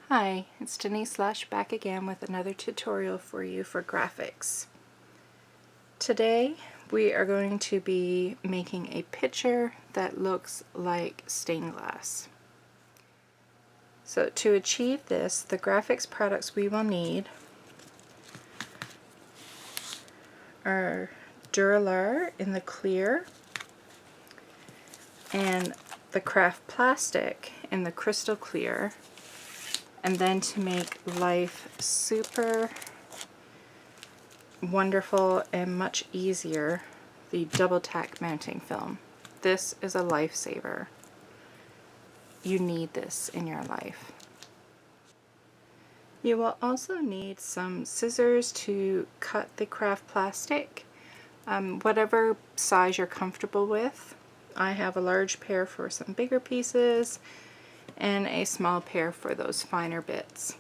Hi, it's Denise Lush back again with another tutorial for you for graphics. Today we are going to be making a picture that looks like stained glass. So to achieve this, the graphics products we will need are Dura-Lar in the clear and the craft plastic in the crystal clear. And then to make life super wonderful and much easier, the double tack mounting film. This is a lifesaver. You need this in your life. You will also need some scissors to cut the craft plastic, whatever size you're comfortable with. I have a large pair for some bigger pieces and a small pair for those finer bits.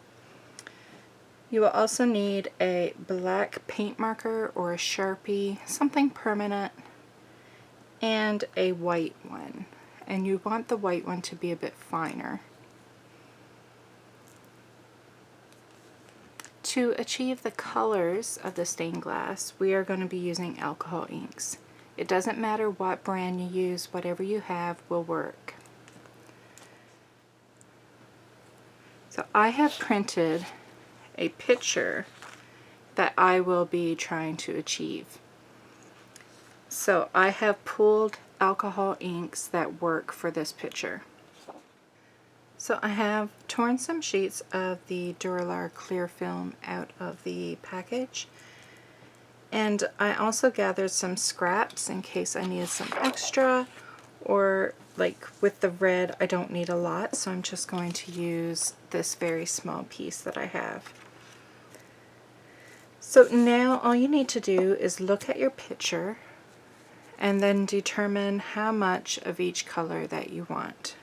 You will also need a black paint marker or a Sharpie, something permanent, and a white one. And you want the white one to be a bit finer. To achieve the colors of the stained glass, we are going to be using alcohol inks. It doesn't matter what brand you use, whatever you have will work. So I have printed a picture that I will be trying to achieve. So I have pulled alcohol inks that work for this picture. So I have torn some sheets of the Dura-Lar clear film out of the package, and I also gathered some scraps in case I needed some extra, or like with the red I don't need a lot, so I'm just going to use this very small piece that I have. So now all you need to do is look at your picture and then determine how much of each color that you want.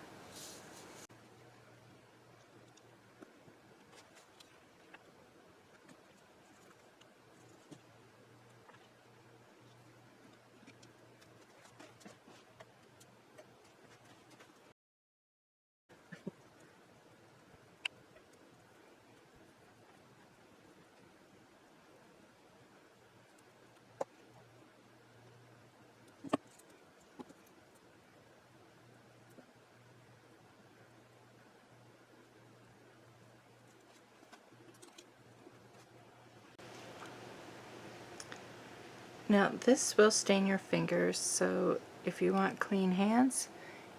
Now this will stain your fingers, so if you want clean hands,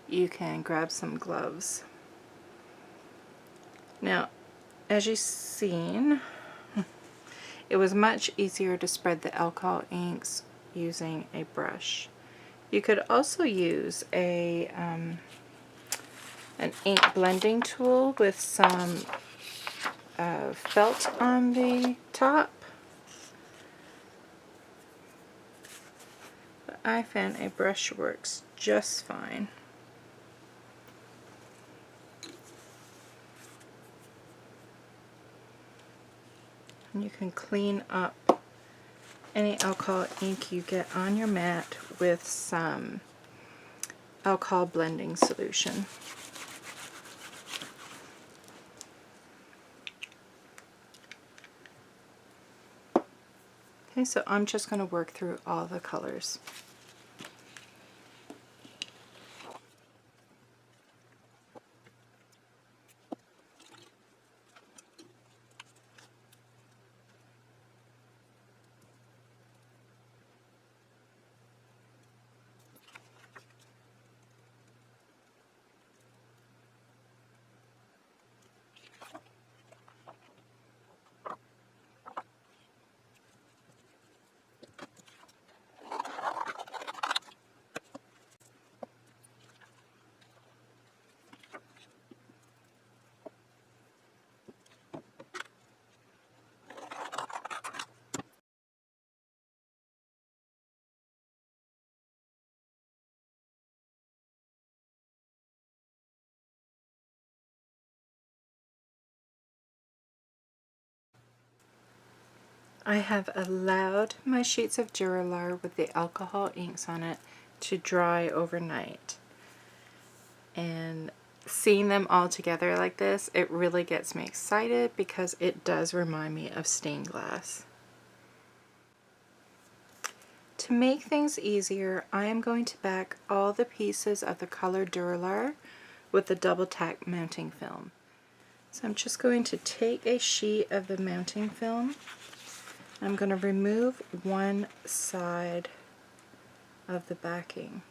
you can grab some gloves. Now, as you've seen, it was much easier to spread the alcohol inks using a brush. You could also use an ink blending tool with some felt on the top. But I found a brush works just fine. And you can clean up any alcohol ink you get on your mat with some alcohol blending solution. Okay, so I'm just going to work through all the colors. I have allowed my sheets of Dura-Lar with the alcohol inks on it to dry overnight. And seeing them all together like this, it really gets me excited because it does remind me of stained glass. To make things easier, I am going to back all the pieces of the colored Dura-Lar with the double tack mounting film. So I'm just going to take a sheet of the mounting film. I'm going to remove one side of the backing.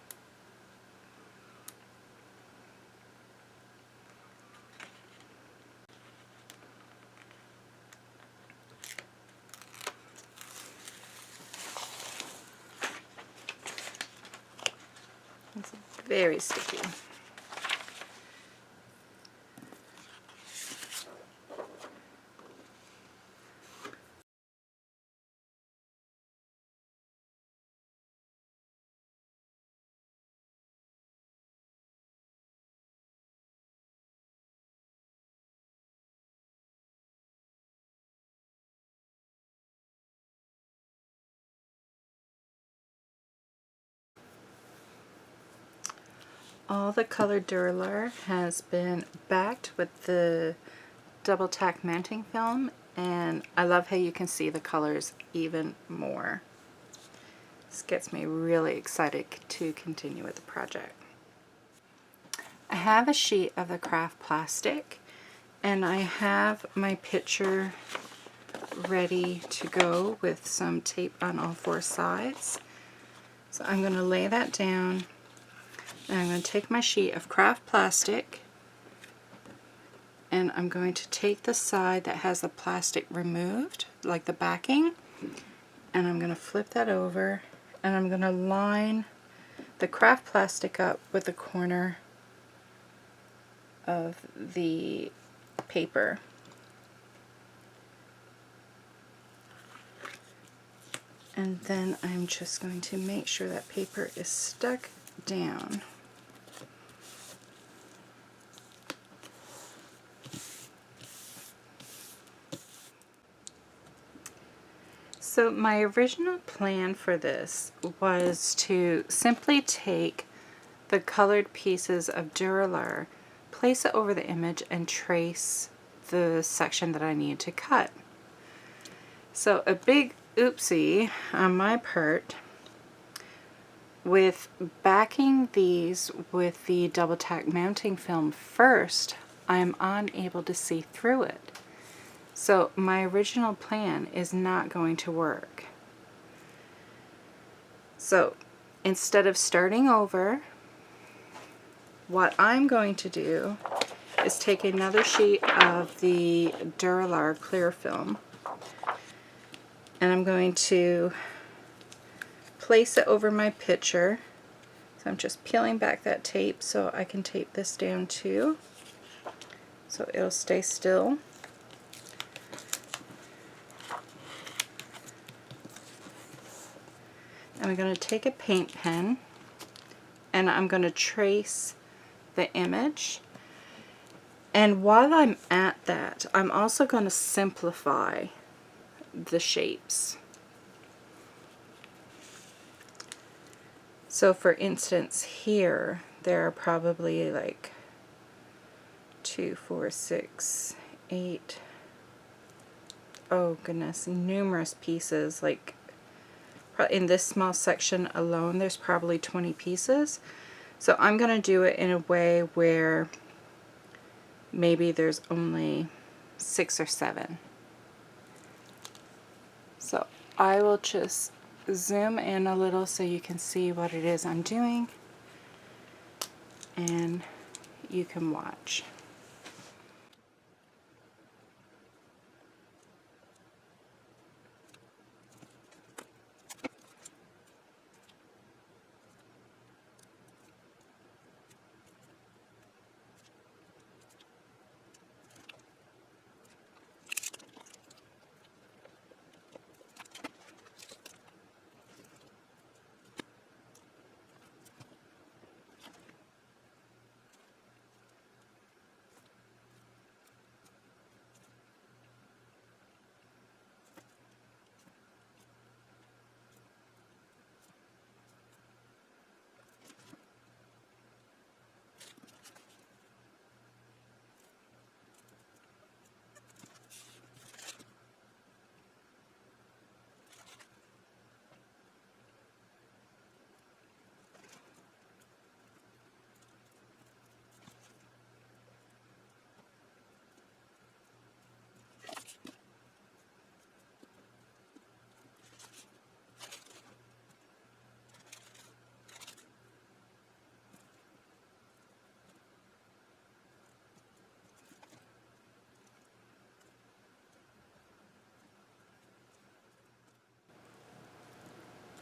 It's very sticky. All the colored Dura-Lar has been backed with the double tack mounting film, and I love how you can see the colors even more. This gets me really excited to continue with the project. I have a sheet of the craft plastic, and I have my picture ready to go with some tape on all four sides. So I'm going to lay that down, and I'm going to take my sheet of craft plastic, and I'm going to take the side that has the plastic removed, like the backing, and I'm going to flip that over, and I'm going to line the craft plastic up with the corner of the paper. And then I'm just going to make sure that paper is stuck down. So my original plan for this was to simply take the colored pieces of Dura-Lar, place it over the image, and trace the section that I need to cut. So a big oopsie on my part with backing these with the double tack mounting film first. I'm unable to see through it. So my original plan is not going to work. So instead of starting over, what I'm going to do is take another sheet of the Dura-Lar clear film, and I'm going to place it over my picture. So I'm just peeling back that tape so I can tape this down too, so it'll stay still. I'm going to take a paint pen, and I'm going to trace the image. And while I'm at that, I'm also going to simplify the shapes. So for instance, here there are probably like 2, 4, 6, 8, oh goodness, numerous pieces. Like in this small section alone, there's probably 20 pieces. So I'm going to do it in a way where maybe there's only 6 or 7. So I will just zoom in a little so you can see what it is I'm doing, and you can watch.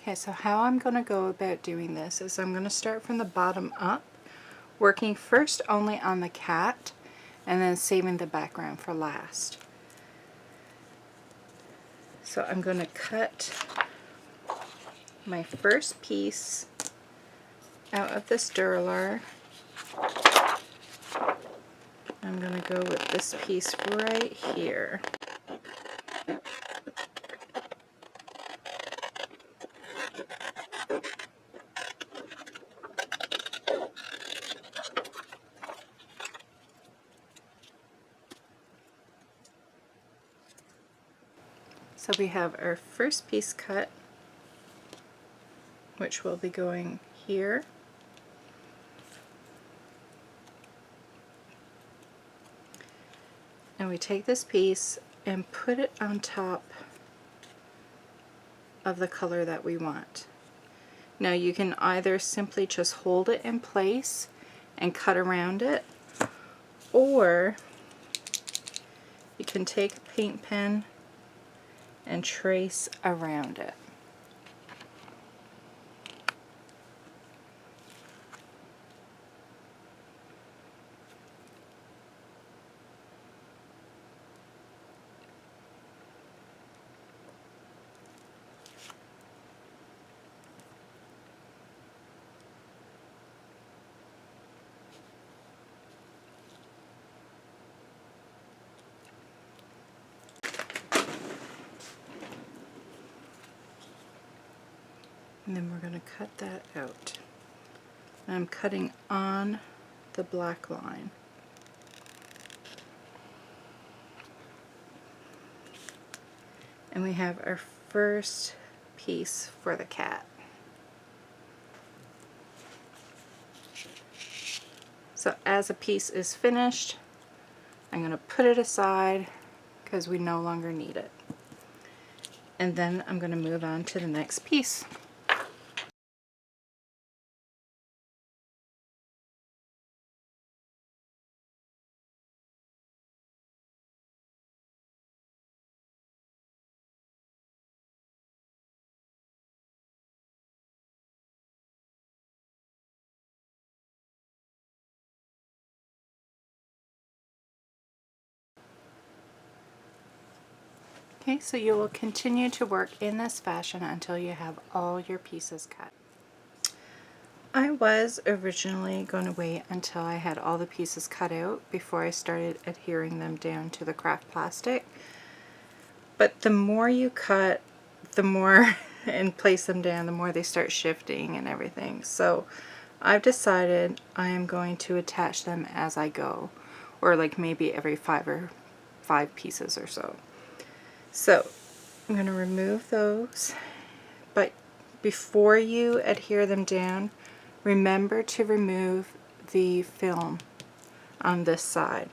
Okay, so how I'm going to go about doing this is I'm going to start from the bottom up, working first only on the cat and then saving the background for last. So I'm going to cut my first piece out of this Dura-Lar. I'm going to go with this piece right here. So we have our first piece cut, which will be going here. And we take this piece and put it on top of the color that we want. Now you can either simply just hold it in place and cut around it, or you can take a paint pen and trace around it. And then we're going to cut that out. I'm cutting on the black line. And we have our first piece for the cat. So as a piece is finished, I'm going to put it aside because we no longer need it. And then I'm going to move on to the next piece. Okay, so you will continue to work in this fashion until you have all your pieces cut. I was originally going to wait until I had all the pieces cut out before I started adhering them down to the craft plastic. But the more you cut, the more and place them down, the more they start shifting and everything. So I've decided I am going to attach them as I go, or like maybe every five pieces or so. So I'm going to remove those, but before you adhere them down, remember to remove the film on this side.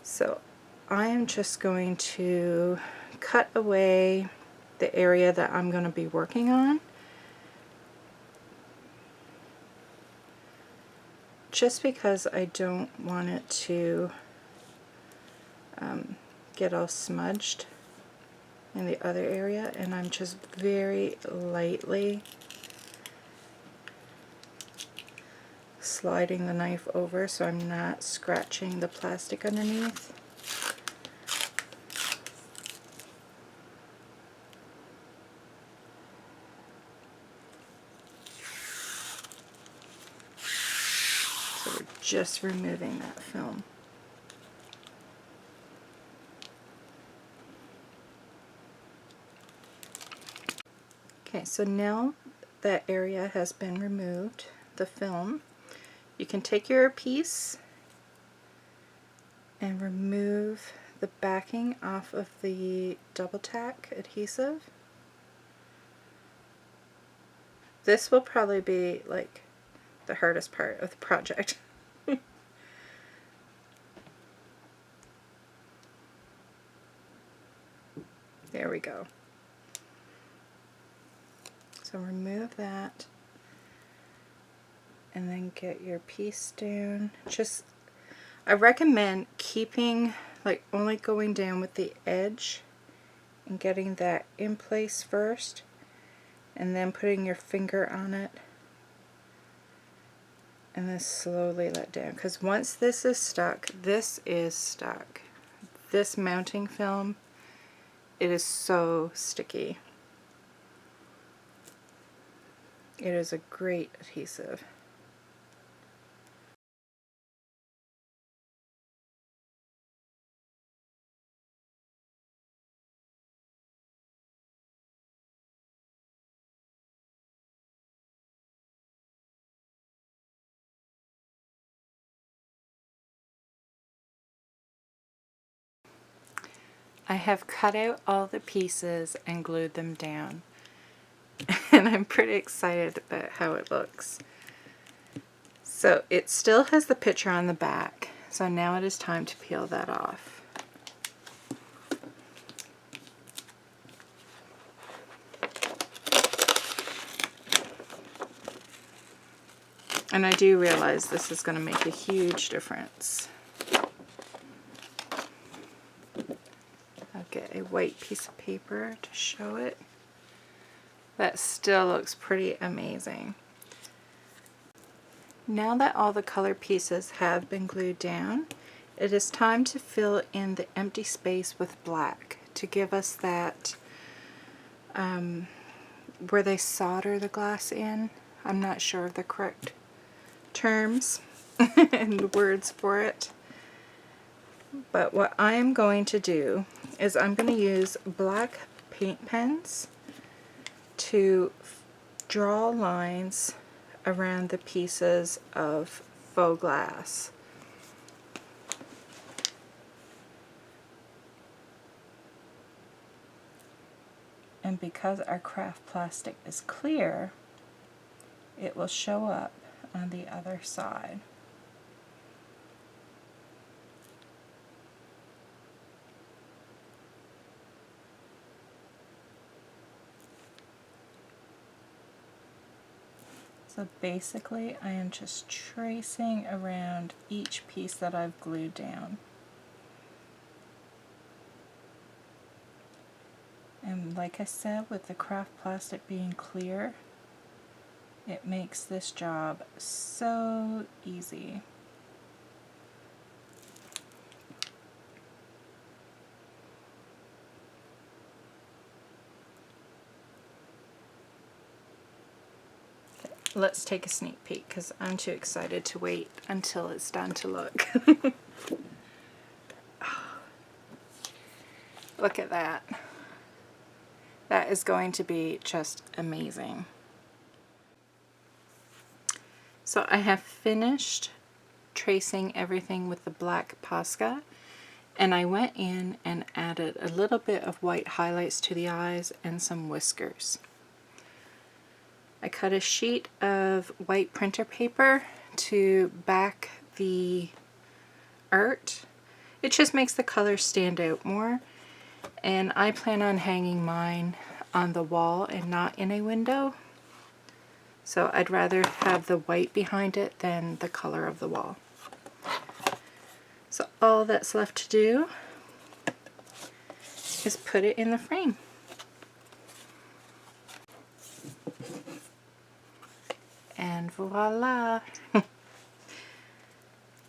So I am just going to cut away the area that I'm going to be working on, just because I don't want it to get all smudged in the other area, and I'm just very lightly sliding the knife over so I'm not scratching the plastic underneath. So we're just removing that film. Okay, so now that area has been removed, the film, you can take your piece and remove the backing off of the double tack adhesive. This will probably be like the hardest part of the project. There we go. So remove that and then get your piece down. Just, I recommend keeping, like, only going down with the edge and getting that in place first, and then putting your finger on it and then slowly let down, because once this is stuck, this is stuck. This mounting film, it is so sticky. It is a great adhesive. I have cut out all the pieces and glued them down. And I'm pretty excited about how it looks. So it still has the picture on the back. So now it is time to peel that off. And I do realize this is going to make a huge difference. I'll get a white piece of paper to show it. That still looks pretty amazing. Now that all the color pieces have been glued down, it is time to fill in the empty space with black to give us that where they solder the glass in. I'm not sure of the correct terms and words for it. But what I'm going to do is I'm going to use black paint pens to draw lines around the pieces of faux glass. And because our craft plastic is clear, it will show up on the other side. So basically I am just tracing around each piece that I've glued down. And like I said, with the craft plastic being clear, it makes this job so easy. Let's take a sneak peek because I'm too excited to wait until it's done to look. Look at that. That is going to be just amazing. So I have finished tracing everything with the black Posca, and I went in and added a little bit of white highlights to the eyes and some whiskers. I cut a sheet of white printer paper to back the art. It just makes the colors stand out more, and I plan on hanging mine on the wall and not in a window. So I'd rather have the white behind it than the color of the wall. So all that's left to do is put it in the frame. And voila!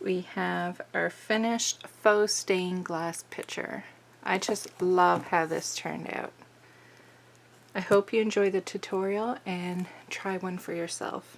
We have our finished faux stained glass picture. I just love how this turned out. I hope you enjoy the tutorial and try one for yourself.